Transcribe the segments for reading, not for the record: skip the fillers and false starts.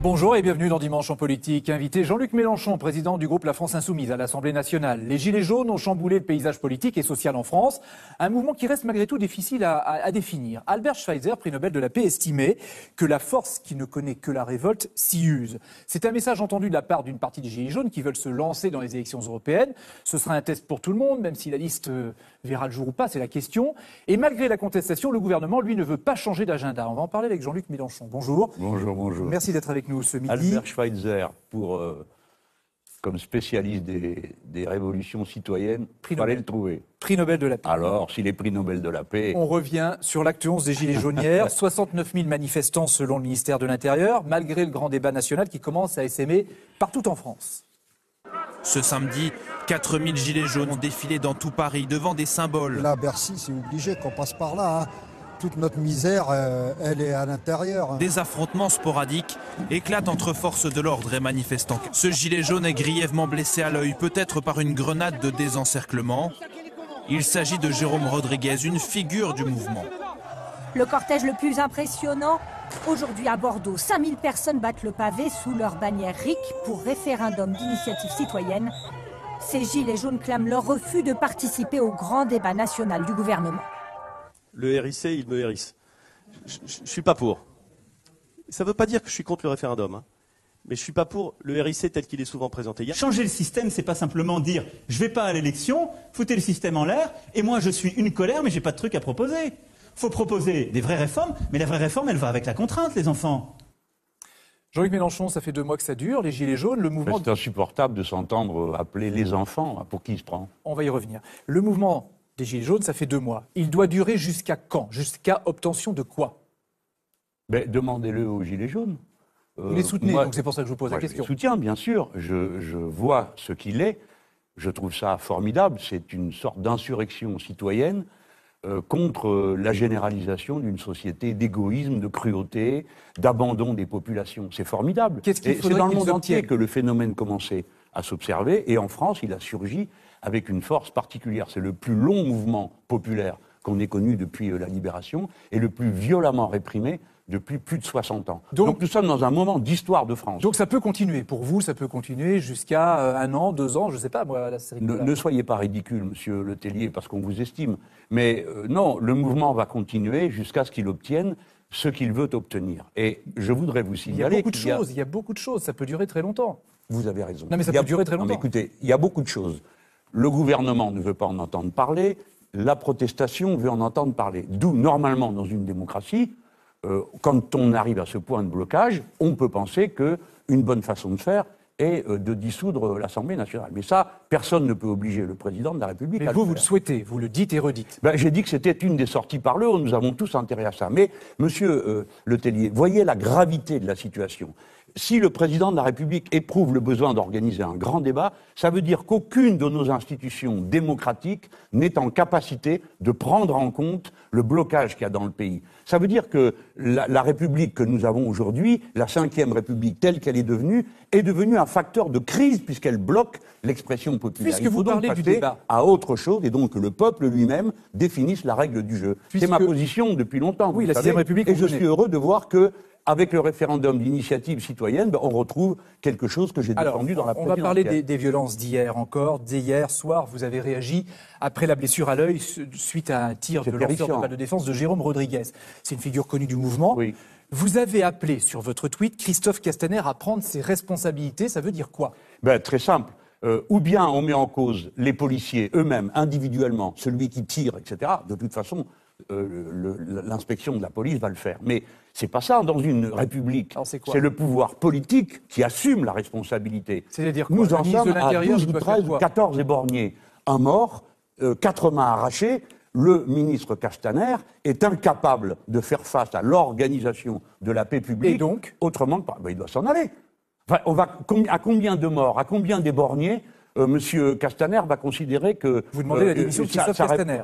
Bonjour et bienvenue dans Dimanche en politique. Invité Jean-Luc Mélenchon, président du groupe La France Insoumise à l'Assemblée nationale. Les Gilets jaunes ont chamboulé le paysage politique et social en France. Un mouvement qui reste malgré tout difficile à définir. Albert Schweitzer, prix Nobel de la paix, estimait que la force qui ne connaît que la révolte s'y use. C'est un message entendu de la part d'une partie des Gilets jaunes qui veulent se lancer dans les élections européennes. Ce sera un test pour tout le monde, même si la liste verra le jour ou pas, c'est la question. Et malgré la contestation, le gouvernement, lui, ne veut pas changer d'agenda. On va en parler avec Jean-Luc Mélenchon. Bonjour. Bonjour, bonjour. Merci d'être avec nous ce midi. Albert Schweitzer, comme spécialiste des révolutions citoyennes, il fallait le trouver. Prix Nobel de la paix. Alors, s'il est prix Nobel de la paix... On revient sur l'acte 11 des Gilets jaunes hier. 69 000 manifestants selon le ministère de l'Intérieur, malgré le grand débat national qui commence à essaimer partout en France. Ce samedi, 4 000 Gilets jaunes ont défilé dans tout Paris, devant des symboles. Là, Bercy, c'est obligé qu'on passe par là. Hein. Toute notre misère, elle est à l'intérieur. Des affrontements sporadiques éclatent entre forces de l'ordre et manifestants. Ce gilet jaune est grièvement blessé à l'œil, peut-être par une grenade de désencerclement. Il s'agit de Jérôme Rodriguez, une figure du mouvement. Le cortège le plus impressionnant, aujourd'hui à Bordeaux, 5000 personnes battent le pavé sous leur bannière RIC pour référendum d'initiative citoyenne. Ces gilets jaunes clament leur refus de participer au grand débat national du gouvernement. Le RIC, il me hérisse. Je ne suis pas pour. Ça ne veut pas dire que je suis contre le référendum, hein. Mais je ne suis pas pour le RIC tel qu'il est souvent présenté. Changer le système, c'est pas simplement dire « je vais pas à l'élection, foutez le système en l'air, et moi je suis une colère, mais j'ai pas de truc à proposer ». Il faut proposer des vraies réformes, mais la vraie réforme, elle va avec la contrainte, les enfants. Jean-Luc Mélenchon, ça fait 2 mois que ça dure, les Gilets jaunes, le mouvement... C'est insupportable de s'entendre appeler les enfants. Pour qui il se prend? On va y revenir. Le mouvement des Gilets jaunes, ça fait 2 mois. Il doit durer jusqu'à quand? Jusqu'à obtention de quoi? Demandez-le aux Gilets jaunes. Vous les soutenez, donc c'est pour ça que je vous pose la question. Je les soutiens, bien sûr. Je vois ce qu'il est. Je trouve ça formidable. C'est une sorte d'insurrection citoyenne contre la généralisation d'une société d'égoïsme, de cruauté, d'abandon des populations. C'est formidable. C'est dans le monde entier que le phénomène commençait à s'observer. Et en France, il a surgi avec une force particulière. C'est le plus long mouvement populaire qu'on ait connu depuis la Libération et le plus violemment réprimé depuis plus de 60 ans. Donc nous sommes dans un moment d'histoire de France. Donc ça peut continuer. Pour vous, ça peut continuer jusqu'à 1 an, 2 ans, je ne sais pas, moi, la série. Ne soyez pas ridicule, monsieur Le Tellier, parce qu'on vous estime. Mais non, le mouvement va continuer jusqu'à ce qu'il obtienne ce qu'il veut obtenir. Et je voudrais vous signaler il y a beaucoup de choses, ça peut durer très longtemps. Vous avez raison. Non mais ça peut durer très longtemps. Non, mais écoutez, il y a beaucoup de choses. Le gouvernement ne veut pas en entendre parler, la protestation veut en entendre parler. D'où, normalement, dans une démocratie, quand on arrive à ce point de blocage, on peut penser qu'une bonne façon de faire est de dissoudre l'Assemblée nationale. Mais ça, personne ne peut obliger le président de la République à le faire. Mais vous le souhaitez, vous le dites et redites. J'ai dit que c'était une des sorties par le haut, nous avons tous intérêt à ça. Mais, monsieur Le Tellier, voyez la gravité de la situation. Si le président de la République éprouve le besoin d'organiser un grand débat, ça veut dire qu'aucune de nos institutions démocratiques n'est en capacité de prendre en compte le blocage qu'il y a dans le pays. Ça veut dire que la République que nous avons aujourd'hui, la Ve République telle qu'elle est devenue un facteur de crise puisqu'elle bloque l'expression populaire. Puisque vous parlez du débat à autre chose et donc que le peuple lui-même définisse la règle du jeu. C'est ma position depuis longtemps. Oui, la Ve République. Et je suis heureux de voir que avec le référendum d'initiative citoyenne, on retrouve quelque chose que j'ai défendu dans la présidentielle. On va parler des violences d'hier encore. Dès hier soir, vous avez réagi après la blessure à l'œil suite à un tir de lanceur de balle de défense de Jérôme Rodriguez. C'est une figure connue du mouvement. Oui. Vous avez appelé sur votre tweet Christophe Castaner à prendre ses responsabilités. Ça veut dire quoi? Très simple. Ou bien on met en cause les policiers eux-mêmes, individuellement, celui qui tire, etc. De toute façon, l'inspection de la police va le faire. Mais c'est pas ça dans une république. C'est le pouvoir politique qui assume la responsabilité. C'est-à-dire quoi? Nous en sommes à 12 ou 13 ou 14 éborgnés. Un mort, 4 mains arrachées. Le ministre Castaner est incapable de faire face à l'organisation de la paix publique. Et donc autrement que il doit s'en aller. Enfin, à combien de morts, à combien d'éborgnés, monsieur Castaner va considérer que... Vous demandez la démission de Christophe Castaner.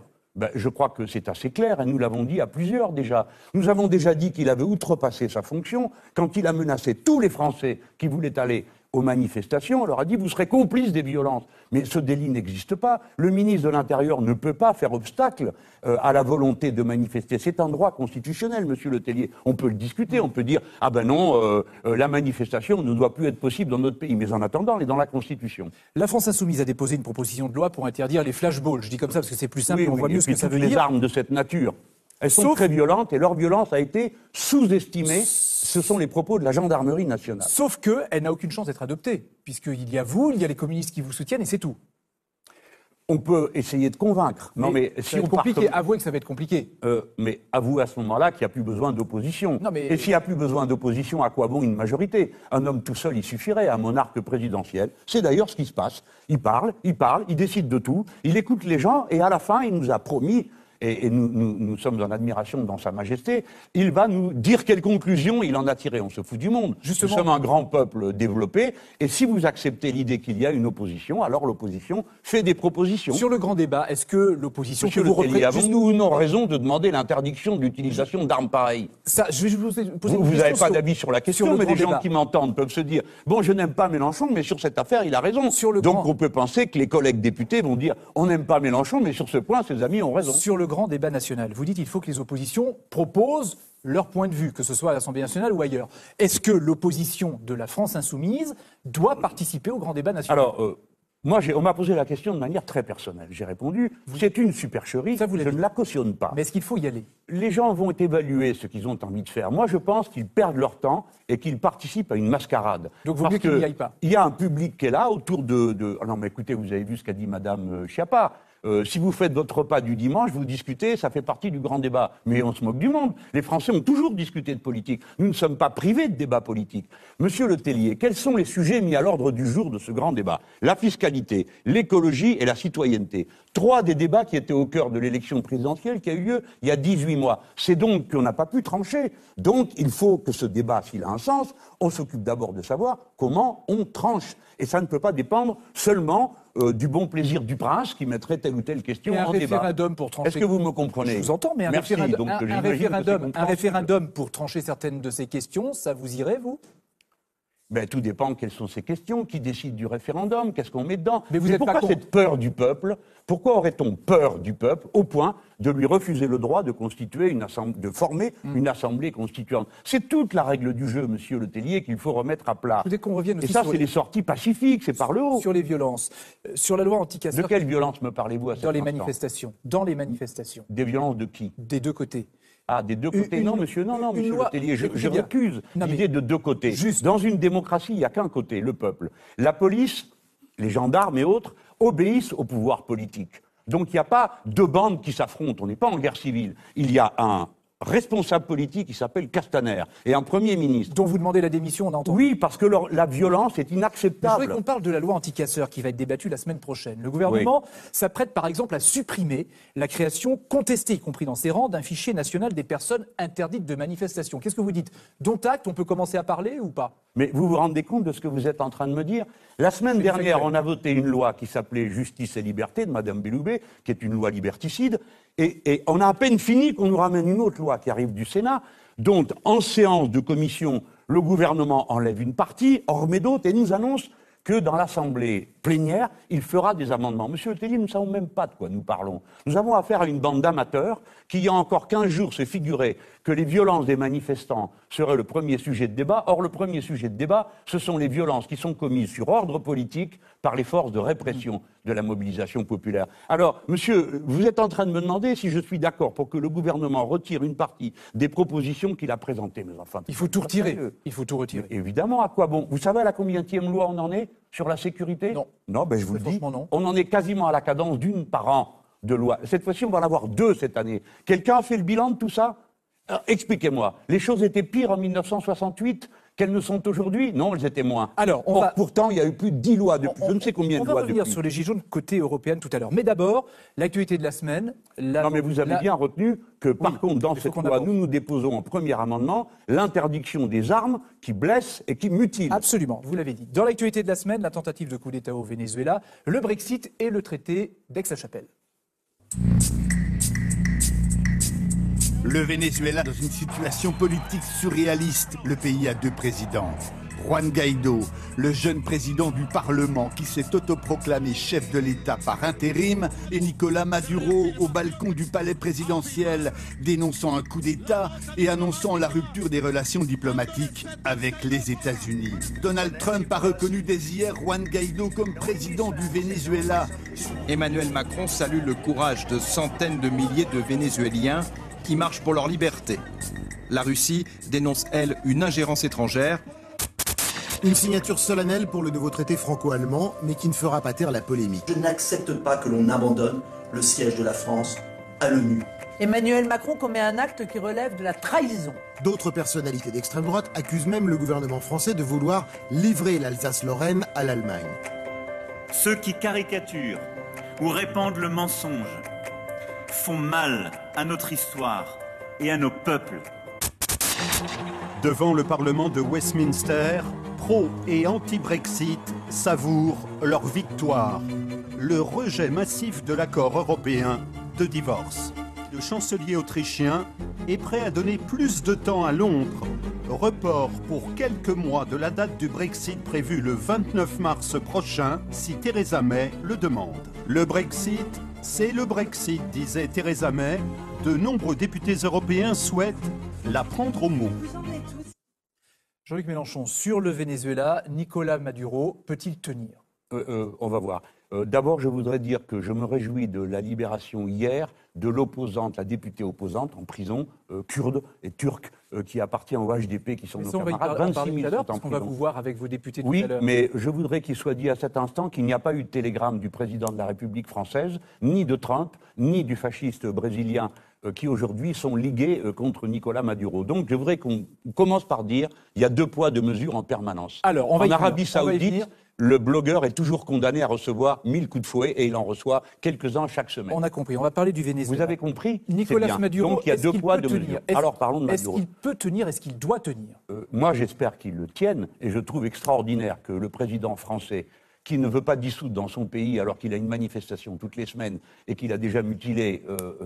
Je crois que c'est assez clair, et nous l'avons dit à plusieurs déjà. Nous avons déjà dit qu'il avait outrepassé sa fonction quand il a menacé tous les Français qui voulaient aller aux manifestations, on leur a dit vous serez complices des violences. Mais ce délit n'existe pas. Le ministre de l'Intérieur ne peut pas faire obstacle à la volonté de manifester. C'est un droit constitutionnel, monsieur Le Tellier. On peut le discuter, on peut dire ah ben non, la manifestation ne doit plus être possible dans notre pays. Mais en attendant, elle est dans la Constitution. La France Insoumise a déposé une proposition de loi pour interdire les flashballs. Je dis comme ça parce que c'est plus simple, Oui, on voit mieux ce que ça veut les dire. armes de cette nature. Elles sont très violentes et leur violence a été sous-estimée. Ce sont les propos de la gendarmerie nationale. Sauf qu'elle n'a aucune chance d'être adoptée, puisqu'il y a vous, il y a les communistes qui vous soutiennent et c'est tout. On peut essayer de convaincre. Non, mais ça va être compliqué. Avouez que ça va être compliqué. Mais avouez à ce moment-là qu'il n'y a plus besoin d'opposition. Et s'il n'y a plus besoin d'opposition, à quoi bon une majorité? Un homme tout seul, il suffirait. Un monarque présidentiel. C'est d'ailleurs ce qui se passe. Il parle, il décide de tout, il écoute les gens et à la fin, il nous a promis... Et nous sommes en admiration dans Sa Majesté, il va nous dire quelles conclusions il en a tirées. On se fout du monde. Justement. Nous sommes un grand peuple développé, et si vous acceptez l'idée qu'il y a une opposition, alors l'opposition fait des propositions. Sur le grand débat, est-ce que l'opposition... Monsieur Le Tellier, avons-nous ou non raison de demander l'interdiction de l'utilisation d'armes pareilles? Ça, je vais vous poser une question. Vous n'avez pas d'avis sur la question, mais les gens débat. qui m'entendent peuvent se dire « Bon, je n'aime pas Mélenchon, mais sur cette affaire, il a raison. » Donc on peut penser que les collègues députés vont dire « On n'aime pas Mélenchon, mais sur ce point, ses amis ont raison. » Sur le grand débat national, vous dites qu'il faut que les oppositions proposent leur point de vue, que ce soit à l'Assemblée nationale ou ailleurs. Est-ce que l'opposition de la France Insoumise doit participer au grand débat national? Alors, moi, on m'a posé la question de manière très personnelle. J'ai répondu, c'est une supercherie, je ne la cautionne pas. Mais est-ce qu'il faut y aller? Les gens vont évaluer ce qu'ils ont envie de faire. Moi, je pense qu'ils perdent leur temps et qu'ils participent à une mascarade. Donc, vaut mieux qu'ils n'y aillent pas. Il y a un public qui est là autour de... Ah non, mais écoutez, vous avez vu ce qu'a dit Madame Schiappa. Si vous faites votre repas du dimanche, vous discutez, ça fait partie du grand débat. Mais on se moque du monde. Les Français ont toujours discuté de politique. Nous ne sommes pas privés de débat politique. Monsieur Le Tellier, quels sont les sujets mis à l'ordre du jour de ce grand débat? La fiscalité, l'écologie et la citoyenneté. 3 des débats qui étaient au cœur de l'élection présidentielle qui a eu lieu il y a 18 mois. C'est donc qu'on n'a pas pu trancher. Donc il faut que ce débat, s'il a un sens, on s'occupe d'abord de savoir comment on tranche. Et ça ne peut pas dépendre seulement du bon plaisir du prince qui mettrait telle ou telle question en débat. Un référendum pour trancher. Est-ce que vous me comprenez? Je vous entends, mais un référendum pour trancher certaines de ces questions, ça vous irait, vous? Ben, tout dépend quelles sont ces questions, qui décide du référendum, qu'est-ce qu'on met dedans. Mais vous êtes pourquoi pas cette peur du peuple? Pourquoi aurait-on peur du peuple au point de lui refuser le droit de constituer de former une assemblée constituante? C'est toute la règle du jeu, monsieur Le Tellier, qu'il faut remettre à plat. Dès qu'on revienne aussi et ça, c'est les sorties pacifiques, c'est par le haut. Sur les violences, sur la loi anti-casseurs. De quelle violence me parlez-vous à cet instant? instant? Dans les manifestations. Des violences de qui? Des deux côtés. Ah, des deux côtés. Non, monsieur Le Tellier, je récuse l'idée de deux côtés. Juste. Dans une démocratie, il n'y a qu'un côté, le peuple. La police, les gendarmes et autres obéissent au pouvoir politique. Donc il n'y a pas deux bandes qui s'affrontent, on n'est pas en guerre civile. Il y a un responsable politique qui s'appelle Castaner et un Premier ministre. Dont vous demandez la démission, on a entendu. Oui, parce que la violence est inacceptable. Je voudrais qu'on parle de la loi anti-casseurs qui va être débattue la semaine prochaine. Le gouvernement s'apprête par exemple à supprimer la création contestée, y compris dans ses rangs, d'un fichier national des personnes interdites de manifestation. Qu'est-ce que vous dites? Dont acte, on peut commencer à parler ou pas? Mais vous vous rendez compte de ce que vous êtes en train de me dire? La semaine dernière, on a voté une loi qui s'appelait Justice et Liberté de Madame Belloubet, qui est une loi liberticide, et on a à peine fini qu'on nous ramène une autre loi qui arrive du Sénat, dont en séance de commission, le gouvernement enlève une partie, en remet d'autres, et nous annonce que dans l'Assemblée plénière, il fera des amendements. Monsieur Le Tellier, nous ne savons même pas de quoi nous parlons. Nous avons affaire à une bande d'amateurs qui, il y a encore 15 jours, se figurait que les violences des manifestants seraient le premier sujet de débat. Or, le premier sujet de débat, ce sont les violences qui sont commises sur ordre politique par les forces de répression de la mobilisation populaire. Alors, monsieur, vous êtes en train de me demander si je suis d'accord pour que le gouvernement retire une partie des propositions qu'il a présentées. Mais enfin, il faut tout retirer. Il faut tout retirer. Mais évidemment, à quoi bon? Vous savez à la combienième loi on en est sur la sécurité? Non. Non, ben je vous le dis. Non. On en est quasiment à la cadence d'une par an de loi. Cette fois-ci, on va en avoir 2 cette année. Quelqu'un a fait le bilan de tout ça? Alors, expliquez-moi. Les choses étaient pires en 1968 qu'elles ne sont aujourd'hui? Non, elles étaient moins. Alors, pourtant, il y a eu plus de 10 lois depuis. Je ne sais combien de lois depuis. On va revenir sur les gilets jaunes côté européen tout à l'heure. Mais d'abord, l'actualité de la semaine. Non, mais vous avez bien retenu que, par contre, dans cette loi, nous déposons en premier amendement l'interdiction des armes qui blessent et qui mutilent. Absolument, vous l'avez dit. Dans l'actualité de la semaine, la tentative de coup d'État au Venezuela, le Brexit et le traité d'Aix-la-Chapelle. Le Venezuela dans une situation politique surréaliste. Le pays a 2 présidents. Juan Guaidó, le jeune président du Parlement qui s'est autoproclamé chef de l'État par intérim, et Nicolás Maduro au balcon du palais présidentiel, dénonçant un coup d'État et annonçant la rupture des relations diplomatiques avec les États-Unis. Donald Trump a reconnu dès hier Juan Guaidó comme président du Venezuela. Emmanuel Macron salue le courage de centaines de milliers de Vénézuéliens qui marchent pour leur liberté. La Russie dénonce, elle, une ingérence étrangère. Une signature solennelle pour le nouveau traité franco-allemand, mais qui ne fera pas taire la polémique. Je n'accepte pas que l'on abandonne le siège de la France à l'ONU. Emmanuel Macron commet un acte qui relève de la trahison. D'autres personnalités d'extrême droite accusent même le gouvernement français de vouloir livrer l'Alsace-Lorraine à l'Allemagne. Ceux qui caricaturent ou répandent le mensonge font mal à notre histoire et à nos peuples. Devant le Parlement de Westminster, pro- et anti-Brexit savourent leur victoire. Le rejet massif de l'accord européen de divorce. Le chancelier autrichien est prêt à donner plus de temps à Londres. Report pour quelques mois de la date du Brexit prévue le 29 mars prochain si Theresa May le demande. Le Brexit, c'est le Brexit, disait Theresa May. De nombreux députés européens souhaitent la prendre au mot. Jean-Luc Mélenchon, sur le Venezuela, Nicolás Maduro peut-il tenir ? On va voir. D'abord, je voudrais dire que je me réjouis de la libération hier de l'opposante, la députée opposante en prison, kurde et turque, qui appartient au HDP, qui sont nos camarades. 26 000 sont en prison. On va vous voir avec vos députés tout à l'heure. Oui, mais je voudrais qu'il soit dit à cet instant qu'il n'y a pas eu de télégramme du président de la République française, ni de Trump, ni du fasciste brésilien, qui aujourd'hui sont ligués contre Nicolás Maduro. Donc je voudrais qu'on commence par dire il y a 2 poids, 2 mesures en permanence. Alors, en Arabie Saoudite, le blogueur est toujours condamné à recevoir 1000 coups de fouet et il en reçoit quelques-uns chaque semaine. On a compris, on va parler du Venezuela. Vous avez compris ? Nicolás Maduro, donc il y a 2 poids, 2 mesures. Alors parlons de Maduro. Est-ce qu'il peut tenir, est-ce qu'il doit tenir ? Moi j'espère qu'il le tienne et je trouve extraordinaire que le président français, qui ne veut pas dissoudre dans son pays alors qu'il a une manifestation toutes les semaines et qu'il a déjà mutilé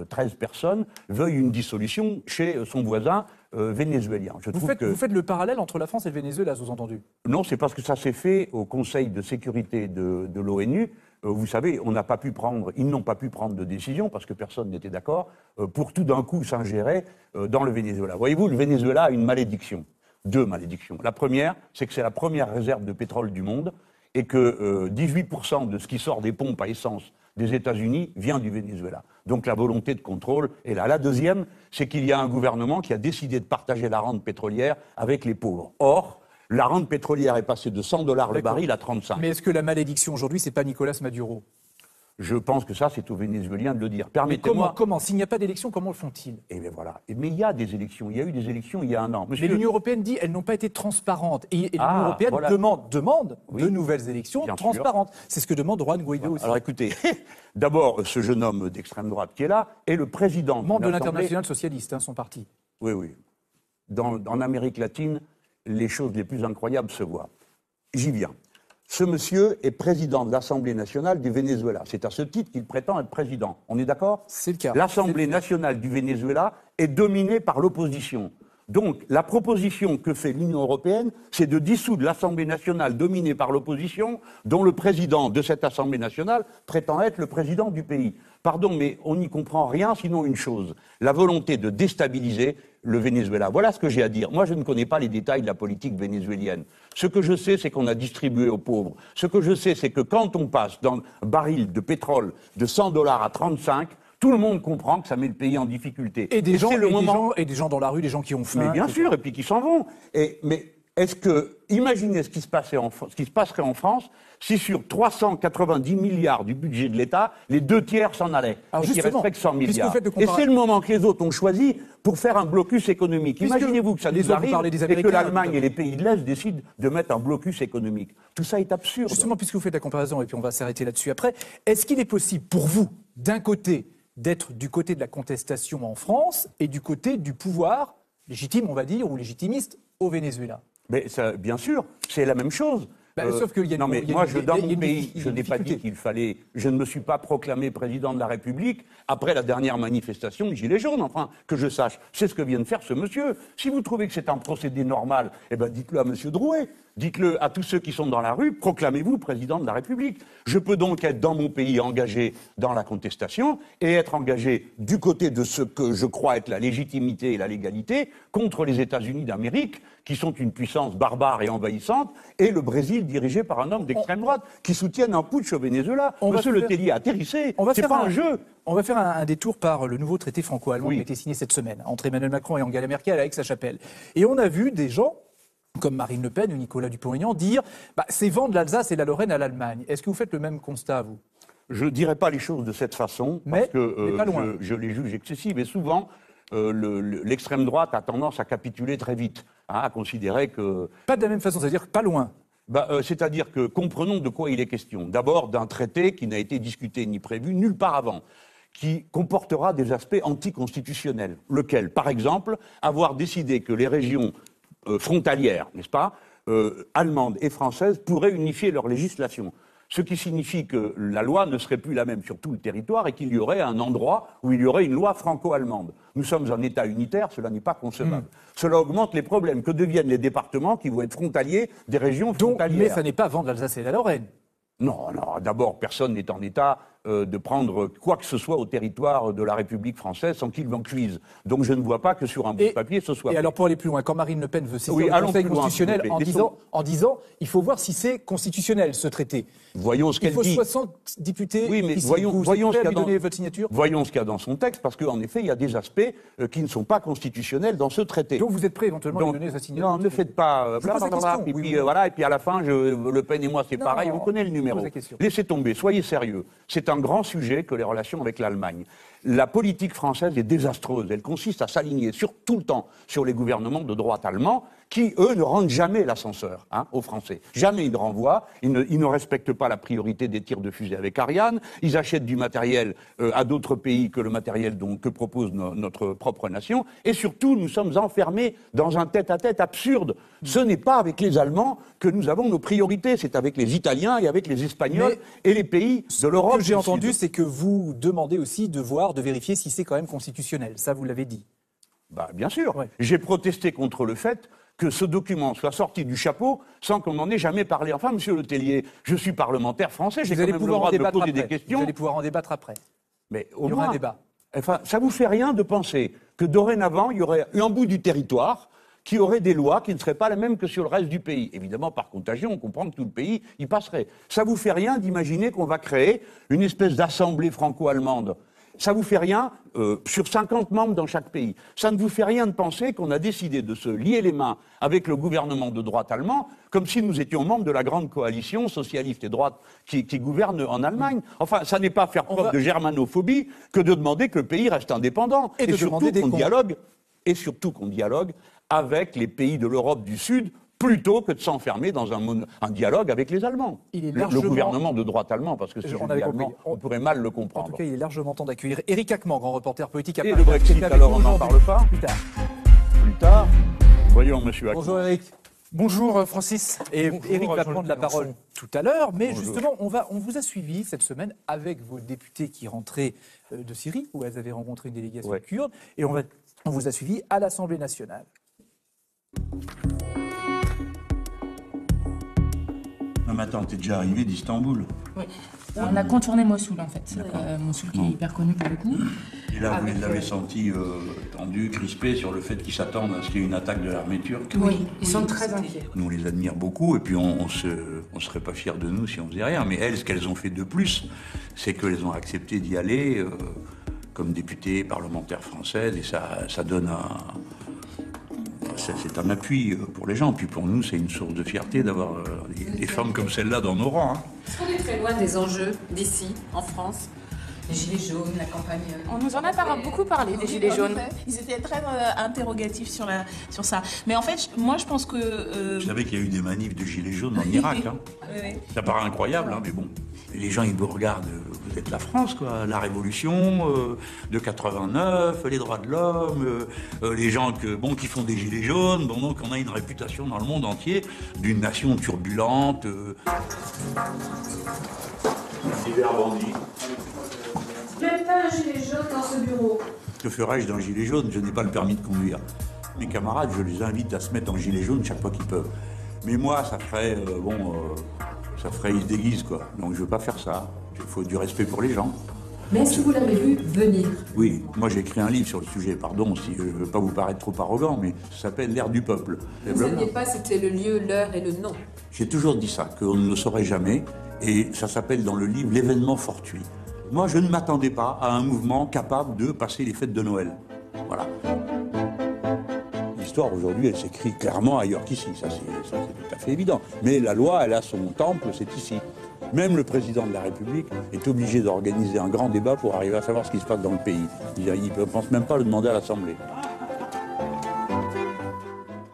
13 personnes, veuille une dissolution chez son voisin vénézuélien. Vous faites le parallèle entre la France et le Venezuela, sous-entendu ? Non, c'est parce que ça s'est fait au Conseil de sécurité de l'ONU. Vous savez, ils n'ont pas pu prendre de décision parce que personne n'était d'accord pour tout d'un coup s'ingérer dans le Venezuela. Voyez-vous, le Venezuela a une malédiction, 2 malédictions. La première, c'est que c'est la première réserve de pétrole du monde et que 18% de ce qui sort des pompes à essence des États-Unis vient du Venezuela. Donc la volonté de contrôle est là. La deuxième, c'est qu'il y a un gouvernement qui a décidé de partager la rente pétrolière avec les pauvres. Or, la rente pétrolière est passée de $100 le baril à 35. Mais est-ce que la malédiction aujourd'hui, c'est pas Nicolás Maduro ? Je pense que ça, c'est aux Vénézuéliens de le dire. Mais comment s'il n'y a pas d'élection, comment le font-ils ? Eh bien voilà. Mais il y a des élections. Il y a eu des élections il y a 1 an. Mais l'Union européenne dit qu'elles n'ont pas été transparentes. Et l'Union européenne demande de nouvelles élections transparentes. C'est ce que demande Juan Guaidó aussi. Alors écoutez, d'abord, ce jeune homme d'extrême droite qui est là est le président. Membre de l'Internationale socialiste, son parti. Oui, oui. En Amérique latine, les choses les plus incroyables se voient. J'y viens. Ce monsieur est président de l'Assemblée nationale du Venezuela. C'est à ce titre qu'il prétend être président. On est d'accord ? C'est le cas. L'Assemblée nationale du Venezuela est dominée par l'opposition. Donc, la proposition que fait l'Union européenne, c'est de dissoudre l'Assemblée nationale dominée par l'opposition, dont le président de cette Assemblée nationale prétend être le président du pays. Pardon, mais on n'y comprend rien, sinon une chose, la volonté de déstabiliser le Venezuela. Voilà ce que j'ai à dire. Moi, je ne connais pas les détails de la politique vénézuélienne. Ce que je sais, c'est qu'on a distribué aux pauvres. Ce que je sais, c'est que quand on passe d'un baril de pétrole de $100 à 35, tout le monde comprend que ça met le pays en difficulté. Et des gens dans la rue, des gens qui ont faim. Mais bien sûr, et puis qui s'en vont. Mais est-ce que, imaginez ce qui se passerait en France si sur 390 milliards du budget de l'État, les 2/3 s'en allaient. Alors et qu'il resterait que 100 milliards. Et c'est le moment que les autres ont choisi pour faire un blocus économique. Imaginez-vous que ça nous arrive et que l'Allemagne et les pays de l'Est décident de mettre un blocus économique. Tout ça est absurde. Justement, puisque vous faites la comparaison, et puis on va s'arrêter là-dessus après, est-ce qu'il est possible pour vous, d'un côté, d'être du côté de la contestation en France et du côté du pouvoir légitime, on va dire, ou légitimiste au Venezuela ? Mais ça, bien sûr, c'est la même chose. Sauf qu'il y a non, mais moi, dans mon pays, je n'ai pas dit difficulté. qu'il fallait. Je ne me suis pas proclamé président de la République après la dernière manifestation des Gilets jaunes. Enfin, que je sache, c'est ce que vient de faire ce monsieur. Si vous trouvez que c'est un procédé normal, eh ben, dites-le à monsieur Drouet. Dites-le à tous ceux qui sont dans la rue, proclamez-vous président de la République. Je peux donc être dans mon pays engagé dans la contestation et être engagé du côté de ce que je crois être la légitimité et la légalité contre les États-Unis d'Amérique, qui sont une puissance barbare et envahissante, et le Brésil dirigé par un homme d'extrême droite qui soutiennent un putsch au Venezuela. Monsieur Letellier, atterrissez, c'est pas un jeu. On va faire un détour par le nouveau traité franco-allemand qui a été signé cette semaine entre Emmanuel Macron et Angela Merkel à Aix-la-Chapelle. Et on a vu des gens comme Marine Le Pen ou Nicolas Dupont-Aignan dire c'est vendre l'Alsace et la Lorraine à l'Allemagne. Est-ce que vous faites le même constat, vous? Je ne dirais pas les choses de cette façon, parce que je les juge excessives. Et souvent, l'extrême droite a tendance à capituler très vite, à considérer que... Pas de la même façon, c'est-à-dire pas loin. C'est-à-dire que comprenons de quoi il est question. D'abord, d'un traité qui n'a été discuté ni prévu nulle part avant, qui comportera des aspects anticonstitutionnels. Lequel? Par exemple, avoir décidé que les régions frontalières, n'est-ce pas, allemandes et françaises pourraient unifier leur législation. Ce qui signifie que la loi ne serait plus la même sur tout le territoire et qu'il y aurait un endroit où il y aurait une loi franco-allemande. Nous sommes un État unitaire, cela n'est pas concevable. Cela augmente les problèmes. Que deviennent les départements qui vont être frontaliers des régions frontalières? Mais ça n'est pas vendre l'Alsace et la Lorraine. Non, d'abord, personne n'est en état de prendre quoi que ce soit au territoire de la République française sans qu'il en cuise. Donc je ne vois pas que sur un bout de papier ce soit... Et alors pour aller plus loin, quand Marine Le Pen veut saisir le Conseil constitutionnel en disant il faut voir si c'est constitutionnel ce traité. Voyons ce qu'elle dit. Il faut 60 députés ici. Voyons ce qu'il donner votre signature. Voyons ce qu'il y a dans son texte, parce qu'en effet, il y a des aspects qui ne sont pas constitutionnels dans ce traité. Donc vous êtes prêt éventuellement à lui donner sa signature? Non, ne faites pas... Et puis voilà, et puis à la fin, Le Pen et moi, c'est pareil, on connaît le numéro. Laissez tomber, soyez sérieux. C'est un grand sujet que les relations avec l'Allemagne. La politique française est désastreuse. Elle consiste à s'aligner tout le temps sur les gouvernements de droite allemands qui, eux, ne rendent jamais l'ascenseur aux Français. Jamais ils ne renvoient. Ils ne respectent pas la priorité des tirs de fusée avec Ariane. Ils achètent du matériel à d'autres pays que le matériel que propose notre propre nation. Et surtout, nous sommes enfermés dans un tête-à-tête absurde. Ce n'est pas avec les Allemands que nous avons nos priorités. C'est avec les Italiens et avec les Espagnols et les pays de l'Europe. Ce que j'ai entendu, c'est que vous demandez aussi de vérifier si c'est quand même constitutionnel. Ça, vous l'avez dit. Bien sûr. Ouais. J'ai protesté contre le fait que ce document soit sorti du chapeau sans qu'on n'en ait jamais parlé. Enfin, monsieur Letellier, je suis parlementaire français, j'ai quand même le droit de poser des questions. Vous allez pouvoir en débattre après. Mais il y aura un débat. Enfin, ça vous fait rien de penser que dorénavant, il y aurait un bout du territoire qui aurait des lois qui ne seraient pas les mêmes que sur le reste du pays. Évidemment, par contagion, on comprend que tout le pays y passerait. Ça vous fait rien d'imaginer qu'on va créer une espèce d'assemblée franco-allemande? Ça vous fait rien sur 50 membres dans chaque pays. Ça ne vous fait rien de penser qu'on a décidé de se lier les mains avec le gouvernement de droite allemand, comme si nous étions membres de la grande coalition socialiste et droite qui gouverne en Allemagne. Enfin, ça n'est pas faire preuve de germanophobie que de demander que le pays reste indépendant. Et surtout qu'on dialogue avec les pays de l'Europe du Sud, plutôt que de s'enfermer dans un dialogue avec les Allemands. Le gouvernement de droite allemand, parce que si je dis allemand, on pourrait mal le comprendre. En tout cas, il est largement temps d'accueillir Éric Hackman, grand reporter politique à Paris. Et le Brexit, alors on n'en parle pas? Plus tard. Voyons, monsieur Hackman. Bonjour Éric. Bonjour Francis. Et Éric va prendre la parole tout à l'heure, mais justement, on vous a suivi cette semaine avec vos députés qui rentraient de Syrie, où elles avaient rencontré une délégation kurde, et on vous a suivi à l'Assemblée nationale. Non mais attends, t'es déjà arrivé d'Istanbul. Oui. On a contourné Mossoul en fait. Mossoul qui est hyper connu pour le coup. Et là, vous les avez sentis tendus, crispés sur le fait qu'ils s'attendent à ce qu'il y ait une attaque de l'armée turque? Oui, ils sont très inquiets. Nous, on les admire beaucoup et puis on serait pas fiers de nous si on faisait rien. Mais elles, ce qu'elles ont fait de plus, c'est qu'elles ont accepté d'y aller comme députées parlementaires françaises et ça donne c'est un appui pour les gens. Puis pour nous, c'est une source de fierté d'avoir des femmes comme celle-là dans nos rangs. Est-ce qu'on est très loin des enjeux d'ici, en France? les gilets jaunes, la campagne. On nous en a beaucoup parlé des gilets jaunes. Ils étaient très interrogatifs sur ça. Mais en fait, moi je pense que... Vous savez qu'il y a eu des manifs de gilets jaunes en Irak. Hein. Oui. Ça paraît incroyable, hein, mais bon. Les gens, ils vous regardent, vous êtes la France, quoi. La Révolution de 89, les droits de l'homme, les gens qui font des gilets jaunes. Bon, donc on a une réputation dans le monde entier d'une nation turbulente. Hiver bandit. Même pas un gilet jaune dans ce bureau. Que ferais-je d'un gilet jaune? Je n'ai pas le permis de conduire. Mes camarades, je les invite à se mettre en gilet jaune chaque fois qu'ils peuvent. Mais moi, ça ferait, ils se déguisent, quoi. Donc je veux pas faire ça. Il faut du respect pour les gens. Mais est-ce que vous l'avez vu venir? Oui, moi j'ai écrit un livre sur le sujet, pardon si je ne veux pas vous paraître trop arrogant, mais ça s'appelle L'ère du peuple. Vous ne saviez pas c'était le lieu, l'heure et le nom? J'ai toujours dit ça, qu'on ne le saurait jamais, et ça s'appelle dans le livre L'événement fortuit. Moi je ne m'attendais pas à un mouvement capable de passer les fêtes de Noël. Voilà. L'histoire aujourd'hui, elle s'écrit clairement ailleurs qu'ici, ça c'est tout à fait évident. Mais la loi, elle a son temple, c'est ici. Même le président de la République est obligé d'organiser un grand débat pour arriver à savoir ce qui se passe dans le pays. Il ne pense même pas le demander à l'Assemblée.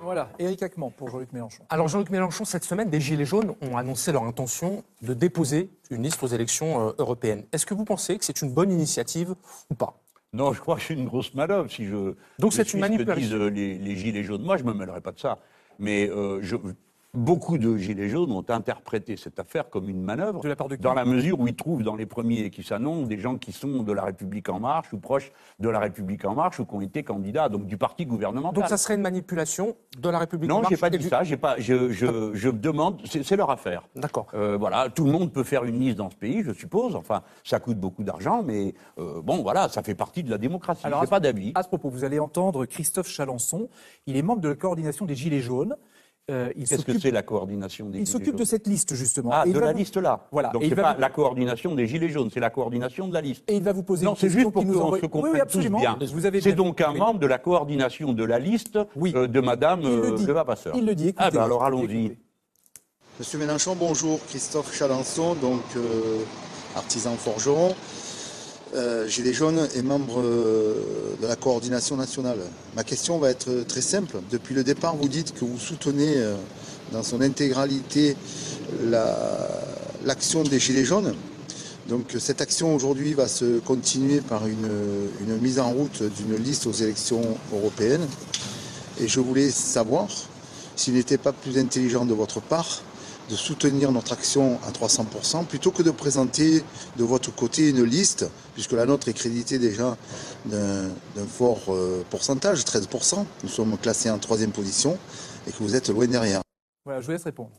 Voilà, Éric Acquemans pour Jean-Luc Mélenchon. Alors Jean-Luc Mélenchon, cette semaine, des Gilets jaunes ont annoncé leur intention de déposer une liste aux élections européennes. Est-ce que vous pensez que c'est une bonne initiative ou pas? Non, je crois que c'est une grosse manœuvre. Si je Donc c'est une manipulation. Ce que disent les Gilets jaunes. Moi, je ne me mêlerai pas de ça. Mais beaucoup de Gilets jaunes ont interprété cette affaire comme une manœuvre, de la part de qui? Dans la mesure où ils trouvent dans les premiers qui s'annoncent des gens qui sont de la République En Marche ou proches de la République En Marche ou qui ont été candidats donc du parti gouvernemental. Donc ça serait une manipulation de la République En Non, Marche? j'ai pas dit ça. Je demande, c'est leur affaire. D'accord. Voilà, tout le monde peut faire une liste dans ce pays, je suppose. Enfin, ça coûte beaucoup d'argent, mais bon, voilà, ça fait partie de la démocratie. Alors, j'ai pas d'avis. À ce propos, vous allez entendre Christophe Chalençon. Il est membre de la coordination des Gilets jaunes. Qu'est-ce que c'est la coordination des Gilets jaunes? Il s'occupe de cette liste, justement. Ah, de la liste là. Voilà. Donc c'est pas la coordination des Gilets jaunes, c'est la coordination de la liste. Et il va vous poser une question. Non, c'est juste pour qu'on se comprenne tous bien. C'est donc un membre de la coordination de la liste de Madame Deva-Passeur. Il le dit, écoutez. Ah ben alors allons-y. Monsieur Mélenchon, bonjour. Christophe Chalençon, donc artisan forgeron. Gilets jaunes et membre de la coordination nationale. Ma question va être très simple. Depuis le départ, vous dites que vous soutenez dans son intégralité l'action des Gilets jaunes. Donc cette action aujourd'hui va se continuer par une mise en route d'une liste aux élections européennes. Et je voulais savoir s'il n'était pas plus intelligent de votre part de soutenir notre action à 300%, plutôt que de présenter de votre côté une liste, puisque la nôtre est créditée déjà d'un fort pourcentage, 13%. Nous sommes classés en 3e position et que vous êtes loin derrière. Voilà, je vous laisse répondre.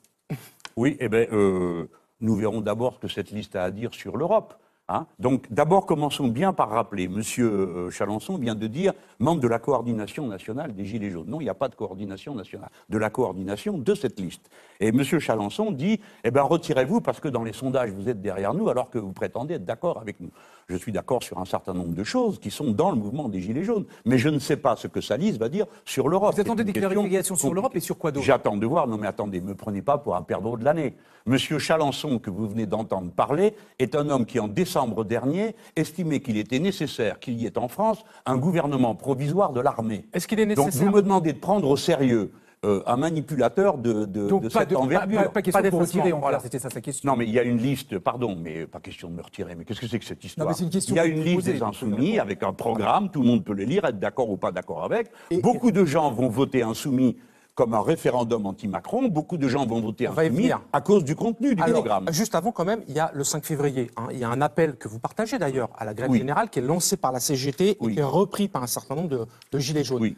Oui, eh bien, nous verrons d'abord ce que cette liste a à dire sur l'Europe. Hein. Donc, d'abord, commençons bien par rappeler, Monsieur Chalençon vient de dire membre de la coordination nationale des Gilets jaunes. Non, il n'y a pas de coordination nationale, de la coordination de cette liste. Et Monsieur Chalençon dit, eh bien, retirez-vous parce que dans les sondages, vous êtes derrière nous alors que vous prétendez être d'accord avec nous. Je suis d'accord sur un certain nombre de choses qui sont dans le mouvement des Gilets jaunes, mais je ne sais pas ce que sa liste va dire sur l'Europe. Vous attendez des clarifications sur l'Europe et sur quoi d'autre? J'attends de voir. Non, mais attendez, ne me prenez pas pour un perdreau de l'année. Monsieur Chalençon, que vous venez d'entendre parler, est un homme qui, en décembre dernier, estimait qu'il était nécessaire qu'il y ait en France un gouvernement provisoire de l'armée. Est-ce qu'il est nécessaire? Donc vous me demandez de prendre au sérieux un manipulateur de cette envergure. Pas question de vous retirer, voilà. C'était ça sa question. Non, mais il y a une liste, pardon, mais pas question de me retirer, mais qu'est-ce que c'est que cette histoire? Non, mais c'est une question. Il y a une liste des insoumis avec un programme, tout le monde peut le lire, être d'accord ou pas d'accord avec. Beaucoup de gens vont voter insoumis comme un référendum anti-Macron, beaucoup de gens vont voter insoumis à cause du contenu du programme. Juste avant, quand même, il y a le 5 février. Il y a un appel que vous partagez d'ailleurs à la grève générale qui est lancé par la CGT et qui est repris par un certain nombre de Gilets jaunes.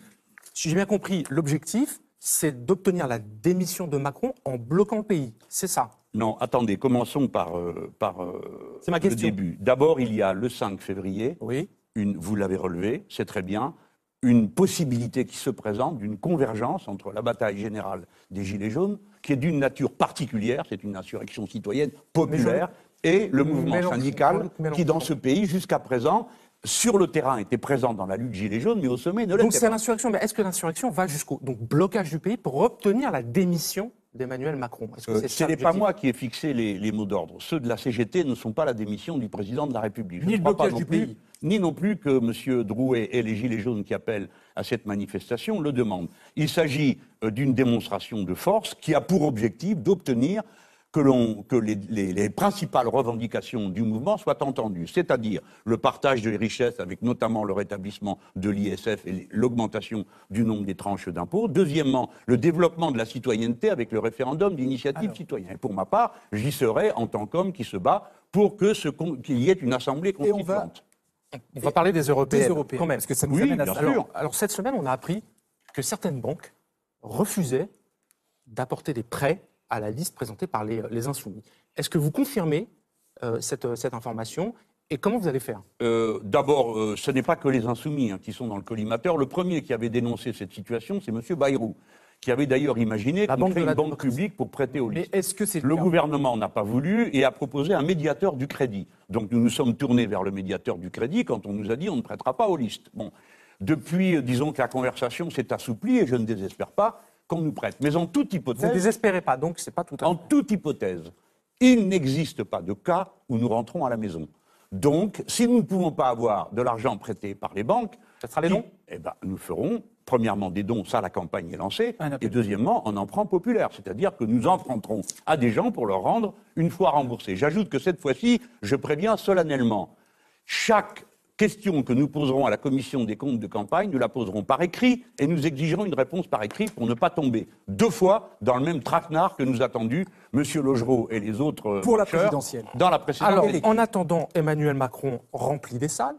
Si j'ai bien compris, l'objectif, c'est d'obtenir la démission de Macron en bloquant le pays. C'est ça? Non, attendez, commençons par le début. D'abord, il y a le 5 février, vous l'avez relevé, c'est très bien, une possibilité qui se présente d'une convergence entre la bataille générale des Gilets jaunes, qui est d'une nature particulière, c'est une insurrection citoyenne populaire, et le mouvement syndical qui, dans ce pays, jusqu'à présent, sur le terrain, était présent dans la lutte Gilets jaunes, mais au sommet ne l'était pas. Donc c'est l'insurrection, mais est-ce que l'insurrection va jusqu'au blocage du pays pour obtenir la démission d'Emmanuel Macron. Ce n'est pas moi qui ai fixé les mots d'ordre. Ceux de la CGT ne sont pas la démission du président de la République. Ni le blocage du pays. Ni non plus que M. Drouet et les Gilets jaunes qui appellent à cette manifestation le demandent. Il s'agit d'une démonstration de force qui a pour objectif d'obtenir que les principales revendications du mouvement soient entendues, c'est-à-dire le partage des richesses avec notamment le rétablissement de l'ISF et l'augmentation du nombre des tranches d'impôts. Deuxièmement, le développement de la citoyenneté avec le référendum d'initiative citoyenne. Et pour ma part, j'y serai en tant qu'homme qui se bat pour qu'il y ait une assemblée constituante. On va parler des Européennes, quand même. Parce que ça nous amène à ça. Alors cette semaine, on a appris que certaines banques refusaient d'apporter des prêts à la liste présentée par les Insoumis. Est-ce que vous confirmez cette information et comment vous allez faire? D'abord, ce n'est pas que les Insoumis qui sont dans le collimateur. Le premier qui avait dénoncé cette situation, c'est M. Bayrou, qui avait d'ailleurs imaginé qu'on crée une banque publique pour prêter aux listes. Mais est-ce que c'est le gouvernement n'a pas voulu et a proposé un médiateur du crédit. Donc nous nous sommes tournés vers le médiateur du crédit quand on nous a dit on ne prêtera pas aux listes. Bon, depuis, disons que la conversation s'est assouplie et je ne désespère pas qu'on nous prête. Mais en toute hypothèse... Vous ne désespérez pas, donc c'est pas tout à fait... En toute hypothèse, il n'existe pas de cas où nous rentrons à la maison. Donc, si nous ne pouvons pas avoir de l'argent prêté par les banques... Ça sera les dons ? Eh ben, nous ferons, premièrement, des dons, ça la campagne est lancée, et deuxièmement, en emprunt populaire. C'est-à-dire que nous emprunterons à des gens pour leur rendre une fois remboursés. J'ajoute que cette fois-ci, je préviens solennellement, chaque question que nous poserons à la commission des comptes de campagne, nous la poserons par écrit et nous exigerons une réponse par écrit pour ne pas tomber 2 fois dans le même traquenard que nous a tendu M. Logereau et les autres pour la présidentielle. Dans la précédente. Alors, en attendant, Emmanuel Macron remplit des salles,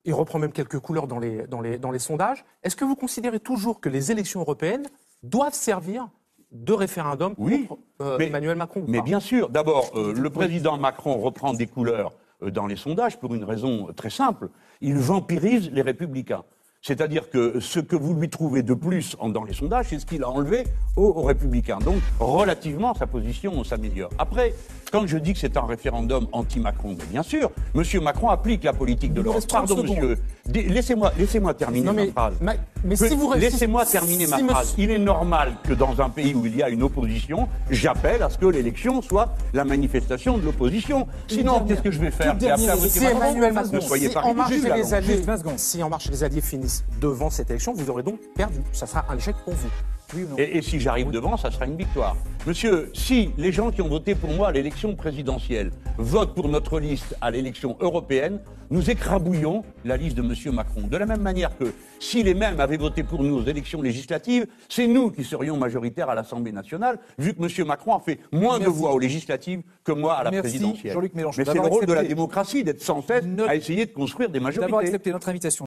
il reprend même quelques couleurs dans les sondages. Est-ce que vous considérez toujours que les élections européennes doivent servir de référendum contre Emmanuel Macron? Mais bien sûr. D'abord, le président Macron reprend des couleurs dans les sondages pour une raison très simple. Il vampirise les Républicains. C'est-à-dire que ce que vous lui trouvez de plus dans les sondages, c'est ce qu'il a enlevé aux Républicains. Donc, relativement, sa position s'améliore. Après, quand je dis que c'est un référendum anti-Macron, bien sûr, M. Macron applique la politique de l'Europe. Pardon, monsieur. Laissez-moi terminer ma phrase. Laissez-moi terminer ma phrase. Il est normal que dans un pays où il y a une opposition, j'appelle à ce que l'élection soit la manifestation de l'opposition. Sinon, qu'est-ce que je vais faire? Si Emmanuel Macron, ne soyez pas si En Marche et les Alliés finissent devant cette élection, vous aurez donc perdu. Ça sera un échec pour vous. Oui, et si j'arrive devant, ça sera une victoire. Monsieur, si les gens qui ont voté pour moi à l'élection présidentielle votent pour notre liste à l'élection européenne, nous écrabouillons la liste de M. Macron. De la même manière que si les mêmes avaient voté pour nous aux élections législatives, c'est nous qui serions majoritaires à l'Assemblée nationale, vu que M. Macron a fait moins de voix aux législatives que moi à la présidentielle. Jean-Luc Mélenchon. Mais c'est le rôle de la démocratie d'être sans cesse à essayer de construire des majorités. D'avoir accepté notre invitation.